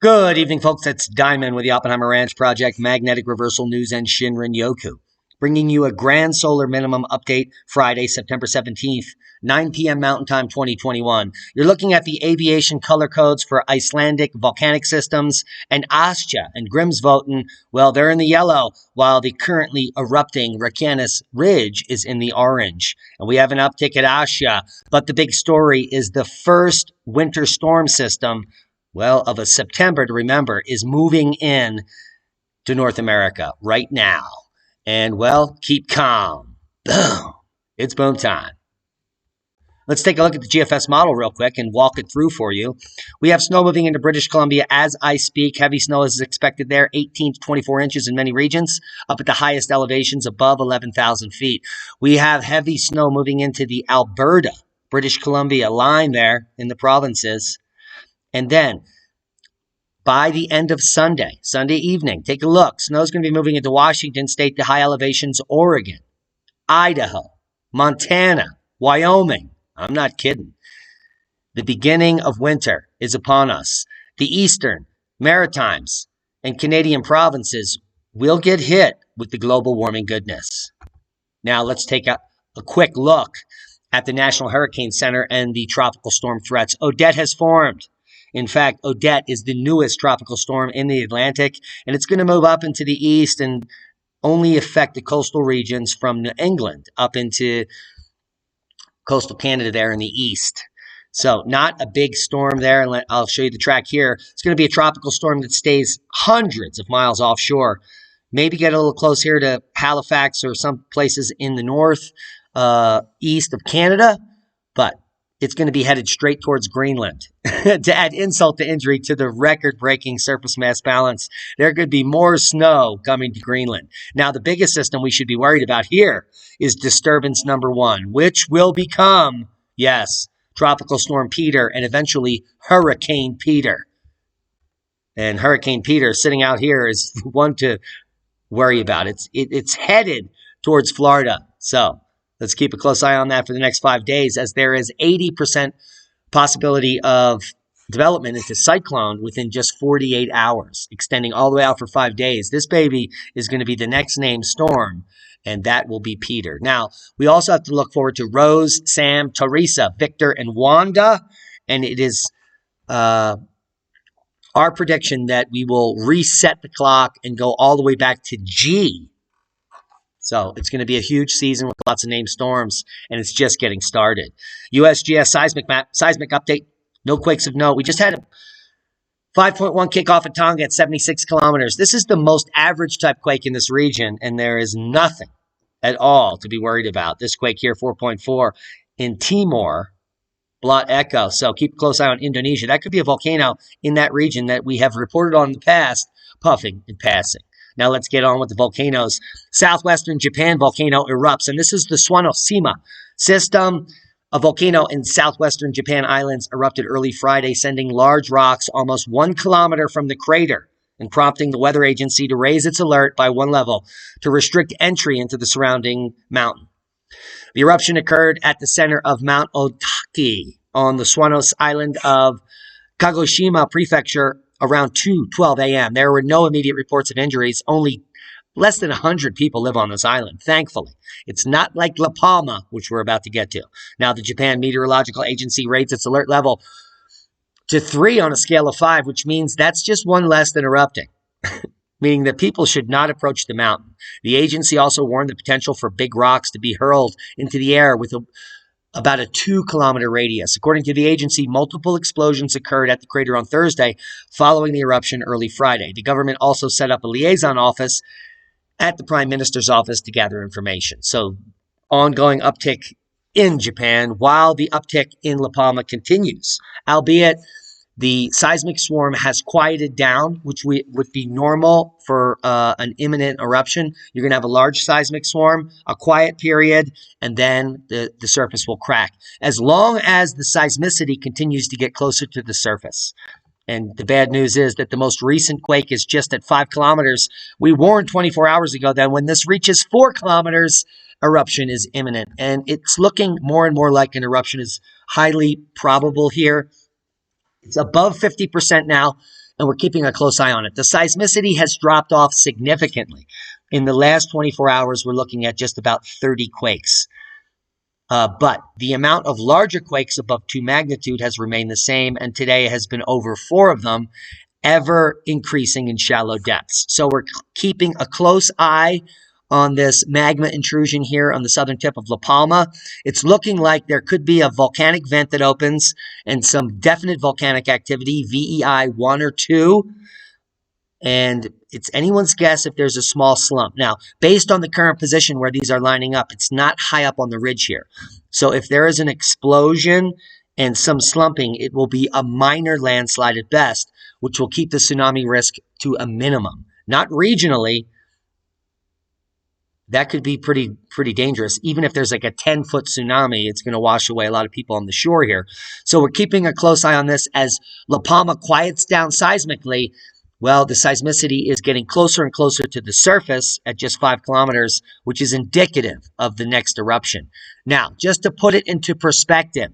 Good evening, folks. It's Diamond with the Oppenheimer Ranch Project, Magnetic Reversal News, and Shinrin Yoku, bringing you a grand solar minimum update Friday, September 17th, 9 p.m. Mountain Time 2021. You're looking at the aviation color codes for Icelandic volcanic systems, and Asja and Grimsvötn, well, they're in the yellow, while the currently erupting Reykjanes Ridge is in the orange. And we have an uptick at Asja, but the big story is the first winter storm system, well, of a September to remember, is moving in to North America right now. And, well, keep calm. Boom. It's boom time. Let's take a look at the GFS model real quick and walk it through for you. We have snow moving into British Columbia as I speak. Heavy snow is expected there, 18 to 24 inches in many regions, up at the highest elevations above 11,000 feet. We have heavy snow moving into the Alberta, British Columbia line there in the provinces. And then, by the end of Sunday evening, take a look. Snow's going to be moving into Washington State to high elevations, Oregon, Idaho, Montana, Wyoming. I'm not kidding. The beginning of winter is upon us. The eastern, Maritimes, and Canadian provinces will get hit with the global warming goodness. Now, let's take a quick look at the National Hurricane Center and the tropical storm threats. Odette has formed. In fact, Odette is the newest tropical storm in the Atlantic, and it's going to move up into the east and only affect the coastal regions from New England up into coastal Canada there in the east. So not a big storm there, and I'll show you the track here. It's going to be a tropical storm that stays hundreds of miles offshore. Maybe get a little close here to Halifax or some places in the north, east of Canada, but it's going to be headed straight towards Greenland. To add insult to injury to the record-breaking surface mass balance, there could be more snow coming to Greenland. Now, the biggest system we should be worried about here is disturbance number 1, which will become, yes, Tropical Storm Peter and eventually Hurricane Peter. And Hurricane Peter sitting out here is one to worry about. It's headed towards Florida. So let's keep a close eye on that for the next 5 days, as there is 80% possibility of development into cyclone within just 48 hours, extending all the way out for 5 days. This baby is going to be the next named storm, and that will be Peter. Now, we also have to look forward to Rose, Sam, Teresa, Victor, and Wanda, and it is our prediction that we will reset the clock and go all the way back to G. So it's going to be a huge season with lots of named storms, and it's just getting started. USGS Seismic Map, seismic update, no quakes of note. We just had a 5.1 kickoff at Tonga at 76 kilometers. This is the most average type quake in this region, and there is nothing at all to be worried about. This quake here, 4.4 in Timor, Blot Echo. So keep a close eye on Indonesia. That could be a volcano in that region that we have reported on in the past, puffing and passing. Now let's get on with the volcanoes. Southwestern Japan volcano erupts, and this is the Suwanosima system. A volcano in southwestern Japan islands erupted early Friday, sending large rocks almost 1 kilometer from the crater and prompting the weather agency to raise its alert by 1 level to restrict entry into the surrounding mountain. The eruption occurred at the center of Mount Otaki on the Suwanos island of Kagoshima Prefecture around 2:12 a.m. There were no immediate reports of injuries. Only less than 100 people live on this island, thankfully. It's not like La Palma, which we're about to get to. Now, the Japan Meteorological Agency rates its alert level to 3 on a scale of 5, which means that's just 1 less than erupting, meaning that people should not approach the mountain. The agency also warned the potential for big rocks to be hurled into the air with about a 2-kilometer radius. According to the agency, multiple explosions occurred at the crater on Thursday following the eruption early Friday. The government also set up a liaison office at the Prime Minister's office to gather information. So, ongoing uptick in Japan while the uptick in La Palma continues, albeit the seismic swarm has quieted down, which would be normal for an imminent eruption. You're going to have a large seismic swarm, a quiet period, and then the surface will crack. As long as the seismicity continues to get closer to the surface. And the bad news is that the most recent quake is just at 5 kilometers. We warned 24 hours ago that when this reaches 4 kilometers, eruption is imminent. And it's looking more and more like an eruption is highly probable here. It's above 50% now. and we're keeping a close eye on it. The seismicity has dropped off significantly. In the last 24 hours, we're looking at just about 30 quakes. But the amount of larger quakes above 2 magnitude has remained the same, and today has been over 4 of them, ever increasing in shallow depths. So we're keeping a close eye on this magma intrusion here on the southern tip of La Palma. It's looking like there could be a volcanic vent that opens and some definite volcanic activity, VEI 1 or 2. And it's anyone's guess if there's a small slump. Now, based on the current position where these are lining up, it's not high up on the ridge here. So if there is an explosion and some slumping, it will be a minor landslide at best, which will keep the tsunami risk to a minimum. Not regionally. That could be pretty dangerous. Even if there's like a 10-foot tsunami, it's going to wash away a lot of people on the shore here. So we're keeping a close eye on this as La Palma quiets down seismically. Well, the seismicity is getting closer and closer to the surface at just 5 kilometers, which is indicative of the next eruption. Now, just to put it into perspective,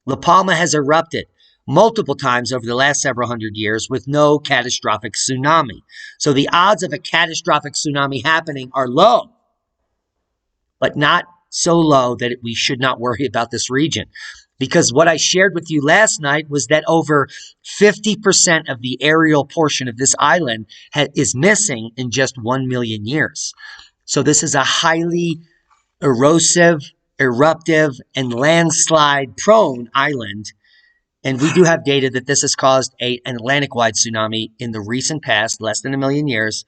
La Palma has erupted multiple times over the last several hundred years with no catastrophic tsunami. So the odds of a catastrophic tsunami happening are low, but not so low that we should not worry about this region. Because what I shared with you last night was that over 50% of the aerial portion of this island is missing in just 1 million years. So this is a highly erosive, eruptive, and landslide-prone island. And we do have data that this has caused an Atlantic-wide tsunami in the recent past, less than 1 million years,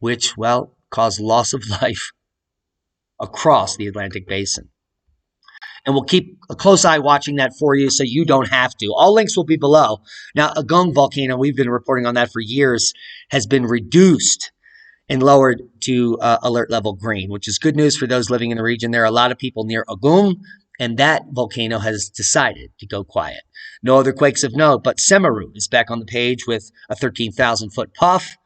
which, well, caused loss of life across the Atlantic basin. And we'll keep a close eye watching that for you so you don't have to. All links will be below. Now, Agong volcano, we've been reporting on that for years, has been reduced and lowered to alert level green, which is good news for those living in the region. There are a lot of people near Agong, and that volcano has decided to go quiet. No other quakes of note, but Semeru is back on the page with a 13,000-foot puff.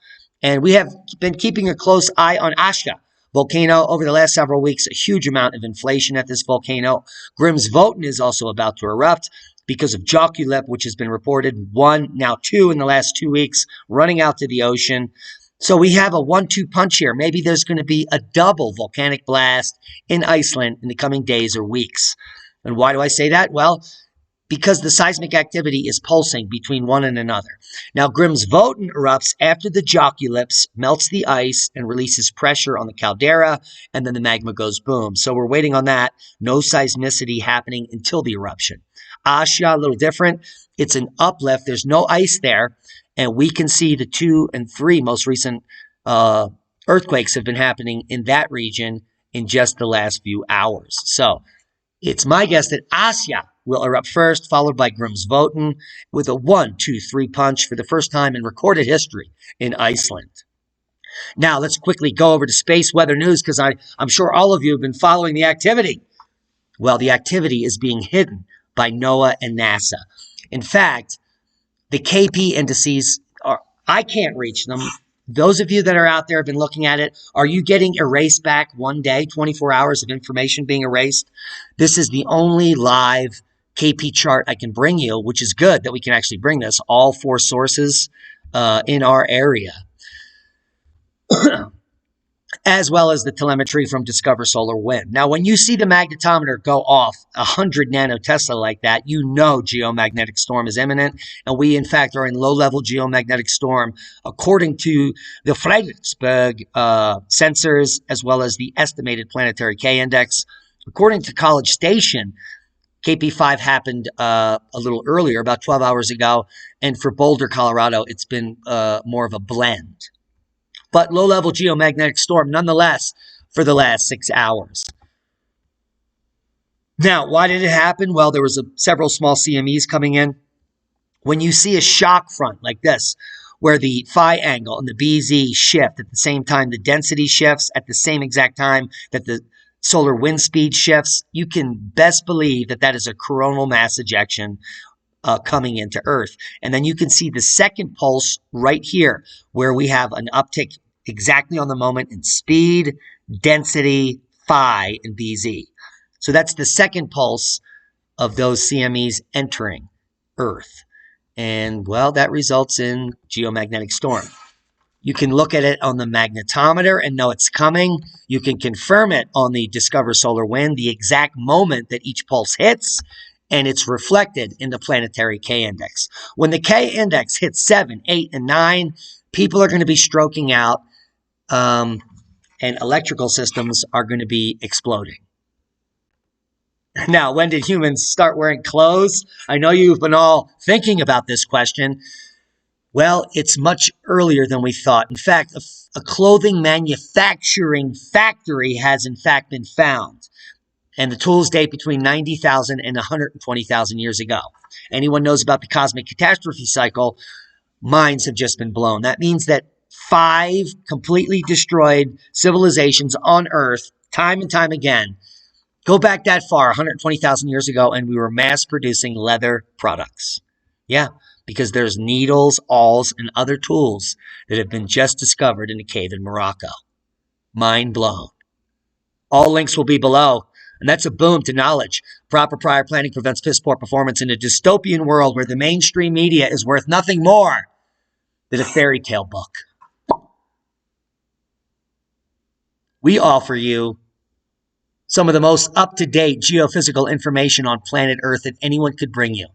And we have been keeping a close eye on Ashka volcano over the last several weeks. A huge amount of inflation at this volcano. Grimsvötn is also about to erupt because of Jokulip, which has been reported 1, now 2 in the last 2 weeks, running out to the ocean. So we have a 1-2 punch here. Maybe there's going to be a double volcanic blast in Iceland in the coming days or weeks. And why do I say that? Well, because the seismic activity is pulsing between one and another. Now, Grimsvötn erupts after the Jokulips melts the ice and releases pressure on the caldera, and then the magma goes boom. So we're waiting on that. No seismicity happening until the eruption. Ashia, a little different. It's an uplift. There's no ice there. And we can see the 2 and 3 most recent earthquakes have been happening in that region in just the last few hours. So it's my guess that Asya will erupt first, followed by Grimsvötn with a 1-2-3 punch for the first time in recorded history in Iceland. Now, let's quickly go over to space weather news because I'm sure all of you have been following the activity. Well, the activity is being hidden by NOAA and NASA. In fact, the KP indices, I can't reach them. Those of you that are out there have been looking at it. Are you getting erased back one day, 24 hours of information being erased? This is the only live KP chart I can bring you, which is good that we can actually bring this, all 4 sources in our area, as well as the telemetry from Discover Solar Wind. Now, when you see the magnetometer go off 100 nanotesla like that, you know geomagnetic storm is imminent. And we, in fact, are in low-level geomagnetic storm according to the Fredericksburg sensors, as well as the estimated planetary K-index. According to College Station, KP5 happened a little earlier, about 12 hours ago. And for Boulder, Colorado, it's been more of a blend. But low-level geomagnetic storm nonetheless for the last 6 hours. Now, why did it happen? Well, there was several small CMEs coming in. When you see a shock front like this, where the phi angle and the BZ shift at the same time, the density shifts at the same exact time that the solar wind speed shifts, you can best believe that that is a coronal mass ejection coming into Earth. And then you can see the second pulse right here, where we have an uptick exactly on the moment in speed, density, phi, and BZ. So that's the second pulse of those CMEs entering Earth. And, well, that results in geomagnetic storm. You can look at it on the magnetometer and know it's coming. You can confirm it on the Discover Solar Wind, the exact moment that each pulse hits, and it's reflected in the planetary K-index. When the K-index hits 7, 8, and 9, people are going to be stroking out, and electrical systems are going to be exploding. Now, when did humans start wearing clothes? I know you've been all thinking about this question. Well, it's much earlier than we thought. In fact, a clothing manufacturing factory has in fact been found. And the tools date between 90,000 and 120,000 years ago. Anyone knows about the cosmic catastrophe cycle, minds have just been blown. That means that 5 completely destroyed civilizations on Earth, time and time again, go back that far, 120,000 years ago, and we were mass producing leather products. Yeah, because there's needles, awls, and other tools that have been just discovered in a cave in Morocco. Mind blown. All links will be below. And that's a boom to knowledge. Proper prior planning prevents piss poor performance in a dystopian world where the mainstream media is worth nothing more than a fairy tale book. We offer you some of the most up-to-date geophysical information on planet Earth that anyone could bring you.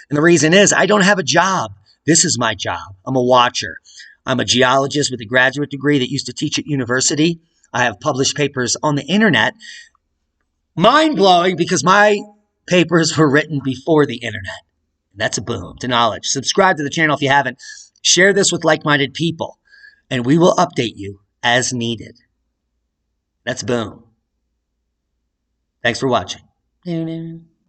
And the reason is I don't have a job. This is my job. I'm a watcher. I'm a geologist with a graduate degree that used to teach at university. I have published papers on the internet. Mind-blowing because my papers were written before the internet. That's a boom to knowledge. Subscribe to the channel if you haven't. Share this with like-minded people, and we will update you as needed. That's a boom. Thanks for watching.